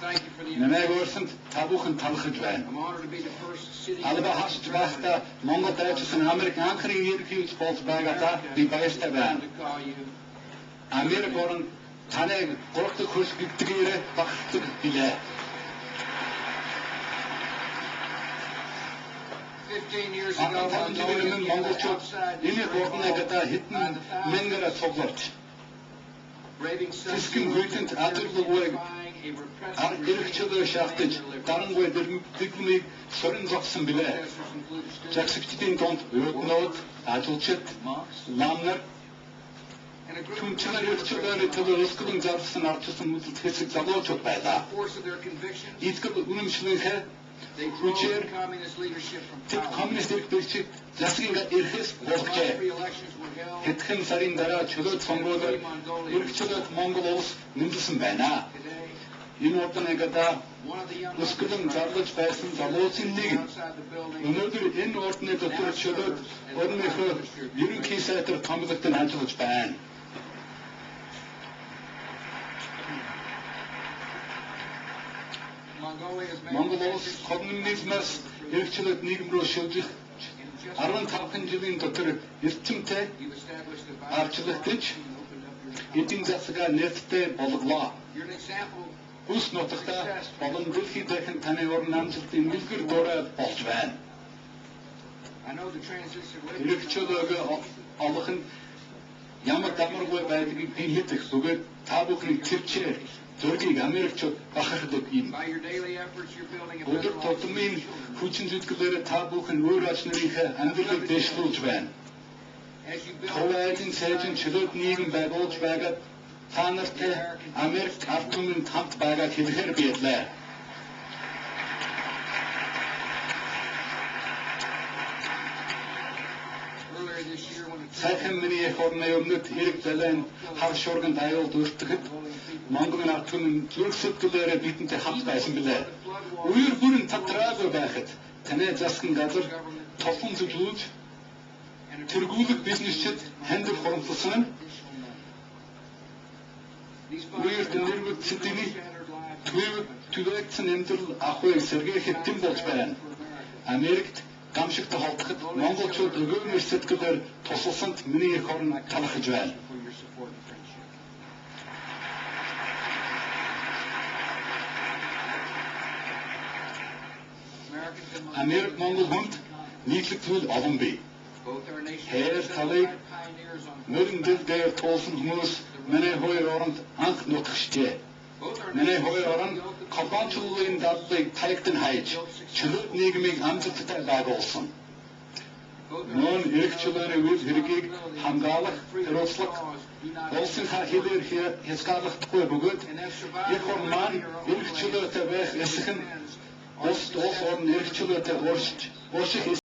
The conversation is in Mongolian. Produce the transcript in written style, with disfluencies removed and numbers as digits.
Нэмэг өөрсөнд та бүхэн талхаж байна. Алба хасч байхдаа Монгол дайчсан Америк анхны ерөнхийлөгч болж байгаадаа би баяртай байна. Америк орон таныг гурван хөрс гэдгээр багтдаг билээ. 15 years ago, монголчууд энэ орныг хэдэн мянгаар цугларч Тэсгэн гүйтэнд адилгүйг иргэчдөө шаардаж дарангуй дэглэмийг сорин зогсон билээ. Жагсагчдын донд өөднүүд, ажилчид, ламнар түнчээр иргэчдөө төлөө өсгөн зарсан ардчсан үзэлт хэсэг залуучууд байлаа. Ийтгэл үнэмшлэнхэ хүчээр тэд коммунист эрхлэгчид засгийн эрхээс болжээ. Хэдхэн сарын дараа чөлөөт сонгуульд эрхчлээд Монгол улс нэмэлсэн байна. Энэ ордныг өсгөн зарлаж байсан залуучийн нэг. Өнөөдөр энэ ордны дотор чөлөөт орныхоо ерөнхий сайдаар томилогт нь ажиллаж байна. Монгол улс коммунизмаас эрхчлээд нийгэм рүү шилжих 15 жилийн дотор эрчимтэй арчлагтж эдийн засгаа нэрттэй болголоо. Үс нутагта болон дэлхийд дахин таны орон амжилтын мэлгэр дураа болж байна. Эрхчлөөг олох нь ямар дамаргүй байдгийг би мэдэх бөгөөд та бүхний төвчээр зургийг Америкчууд бахархдаг юм. Өдөр тутмын хүчин зүтгэлээр та бүхэн өөр ач нарынхаа амьдралыг дэвшлүүлж байна. Төвийн сайжин чөлөөт нийгэм байгуулж байгаад та нартай Америк ард түмэнд хамт байгааг хэлэхээр биелээ. Сайхан миний орны өмнөд эрэг далайн хар шуурганд аюулд өртөхөд Монголын ард түмэн зүрх сэтгэлээрээ бидэнтэй хамт байсан билээ. Үер бүрэн татраагүй байхад танай засгийн газар тослон зөвлөж тэргүүлэг бизнесчид хандив хурамтлсан нь үер дээрвд сэдвийн түвэгдсэн амьдрал ахуйг сэргээхэд дэм болж байна. Америкт гамшигтай холдоход монголчууд өгөөмөр сэтгэлээр тусалсанд миний эх орн талархаж байна. Америк Монгол хүнд нийтлэг зүйл олон бий. Хэр талыг мөрөн дэлгээр туулсан хүмүүс манай хоёр оронд анх нутагчжээ. Манай хоёр орон колониалын дадлыг таягдан хайж чөлөөт нийгмийг амжилттай байгуулсан. Мөн эрхчлөөний үйл хэргийг хамгаалах, хариуцлах, улсынхаа хэлээр хязгаарлахдаггүй бөгөөд их орн маань эрхчлөөтэй байх эсэх нь улс орн эрхчлөөтэй урших